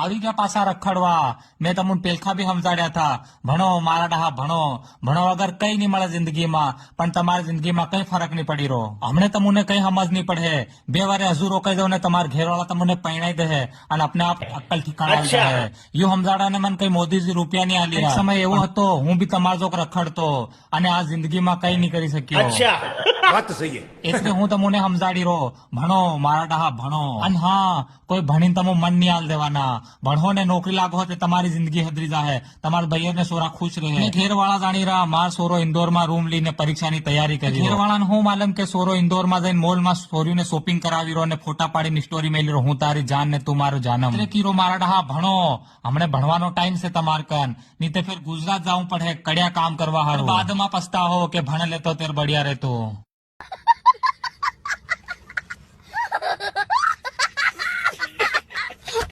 આવી ગયા પાછા રખડવા. મેં તમને પેલખા બી સમજાડ્યા હતા, ભણો મારા ડહા ભણો. ભણો વગર કઈ નહીં મળે જિંદગીમાં, પણ તમારી જિંદગીમાં કઈ ફરક નહીં પડી રહ્યો. હમણે તમને કઈ સમજ નહીં પડે. 2 વારે હજુ રોકાઈ જાવ ને તમારા ઘેરવાળા તમને પૈણાઈ દે અને अपने आप અક્કલ ઠिकाना આવી જાય. યુ સમજાડાને મને કઈ મોદીજી રૂપિયા નહીં આલી. એક સમય એવો હતો હું બી તમારા જોક રખડતો અને આ જિંદગીમાં કઈ નહીં કરી શક્યો. વાત સહી છે. એટલે હું તમને સમજાડી રહ્યો, ભણો મારા ડહા ભણો. અને હા, કોઈ ભણીને તમે મન નહીં હાલ દેવાના. ભણો ને નોકરી લાગો તે તમારી જિંદગી હદરી જાહે. તમારા ભાઈઓ ને સોરા ખુશ રહે. ઘેરવાળા જાણી રહ્યા માર સોરો ઇન્દોરમાં રૂમ લઈને પરીક્ષાની તૈયારી કરી. ઘેરવાળાને હું માલમ કે સોરો ઇન્દોરમાં જઈને મોલમાં સોરીને શોપિંગ કરાવી રહ્યો અને ફોટા પાડીને સ્ટોરી મેલી રહ્યો, હું તારી જાન ને તું મારો જાનમ. એટલે કીરો મારા ડહા ભણો, હમણે ભણવાનો ટાઈમ છે તમાર કન. નહીં તો ફિર ગુજરાત જાવું પડે કડિયા કામ કરવા હારું. બાદમાં પછતાવો કે ભણ લેતો તેર બઢિયા રહેતો.